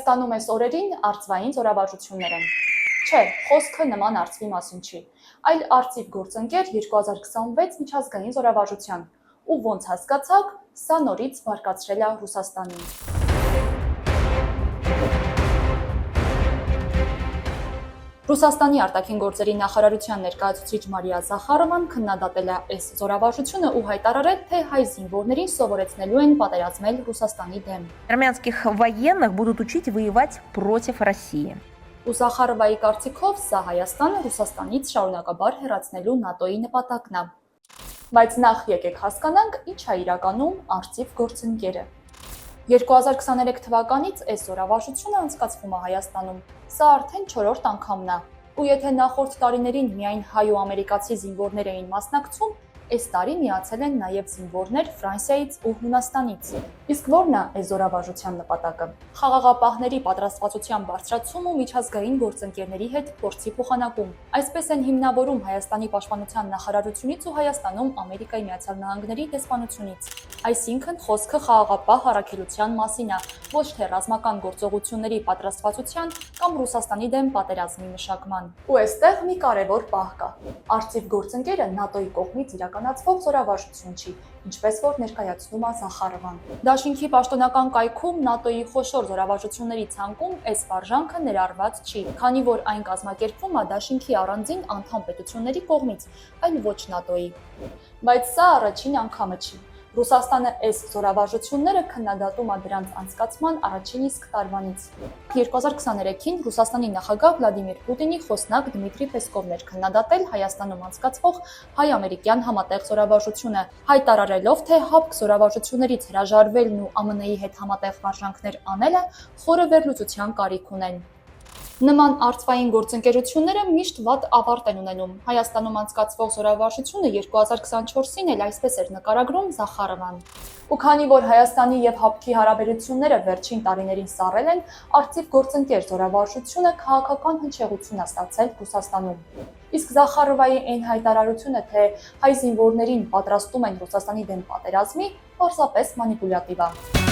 Հայաստանում այս օրերին արծվային զորավարժություններ են։ Չէ, խոսքը նման արծվի մասին չի, այլ արծիվ գործընկեր 2026 միջազգային զորավարժության։ Ու ոնց հասկացաք, սա նորից բարկացրել է Ռուսաստանին։ Ռուսաստանի արտաքին գործերի նախարարության ներկայացուցիչ Մարիա Զախարովան քննադատել է այս զորավարժությունը ու հայտարարել, թե հայ զինվորներին սովորեցնելու են պատերազմել Ռուսաստանի դեմ։ Армянских военных будут учить воевать против России. Ու Զախարովայի կարծիքով սա Հայաստանը Ռուսաստանից շարունակաբար հեռացնելու ՆԱՏՕ-ի նպատակն է։ Բայց նախ եկեք հասկանանք, ինչ է իրականում արծիվ գործընկերը։ 2023 թվականից այս զորավարժությունը անցկացվում է Հայաստանում։ Սա արդեն 4-րդ անգամն է։ Ու եթե նախորդ տարիներին միայն հայ ու ամերիկացի զինվորներ էին մասնակցում, այս տարի միացել են նաև զինվորներ Ֆրանսիայից ու Հունաստանից։ Իսկ ո՞րն է այս զորավարժության նպատակը։ Խաղաղապահների պատրաստվածության բարձրացում ու միջազգային գործընկերների հետ փորձի փոխանակում։ Այսպես են հիմնավորում Հայաստանի պաշտպանության նախարարությունից ու Հայաստանում Ամերիկայի Միացյալ Նահանգների դեսպանությունից։ Այսինքն խոսքը խաղաղապահ առաքելության մասին է, ոչ թե ռազմական գործողությունների պատրաստվածության կամ Ռուսաստանի դեմ պատերազմի մշակման։ Ու այստեղ մի կարևոր պահ կա։ Արծիվ գործընկերը ՆԱՏՕ-ի կողմից իրականացվող զորավարժություն չի, ինչպես որ ներկայացնում է Զախարովան։ Դաշինքի պաշտոնական կայքում ՆԱՏՕ-ի խոշոր զորավարժությունների ցանկում այս վարժանքը ներառված չի, քանի որ այն կազմակերպվում է Դաշինքի առանձին անդամ պետությունների կողմից, այլ ոչ ՆԱՏՕ-ի։ Բայց սա առաջին անգամը չի։ Ռուսաստանը այս զորավարժությունները քննադատում է դրանց անցկացման առաջին իսկ տարվանից։ 2023-ին Ռուսաստանի նախագահ Վլադիմիր Պուտինի խոսնակ Դմիտրի Պեսկովն էր քննադատել Հայաստանում անցկացվող հայ-ամերիկյան համատեղ զորավարժությունը, հայտարարելով, թե ՀԱՊԿ զորավարժություններից հրաժարվելն ու ԱՄՆ-ի հետ համատեղ վարժանքներ անելը խորը վերլուծության կարիք ունեն։ Նման արծվային գործընկերությունները միշտ վատ ավարտ են ունենում։ Հայաստանում անցկացվող զորավարժությունը 2024-ին էլ այսպես էր նկարագրում Զախարովան։ Ու քանի որ Հայաստանի եւ ՀԱՊԿ-ի հարաբերությունները վերջին տարիներին սառել են, արծիվ գործընկեր զորավարժությունը քաղաքական հնչեղություն է ստացել Ռուսաստանում։ Իսկ Զախարովայի այն հայտարարությունը, թե հայ զինվորներին պատրաստում են Ռուսաստանի դեմ պատերազմի, պարզապես մանիպուլյատիվ է։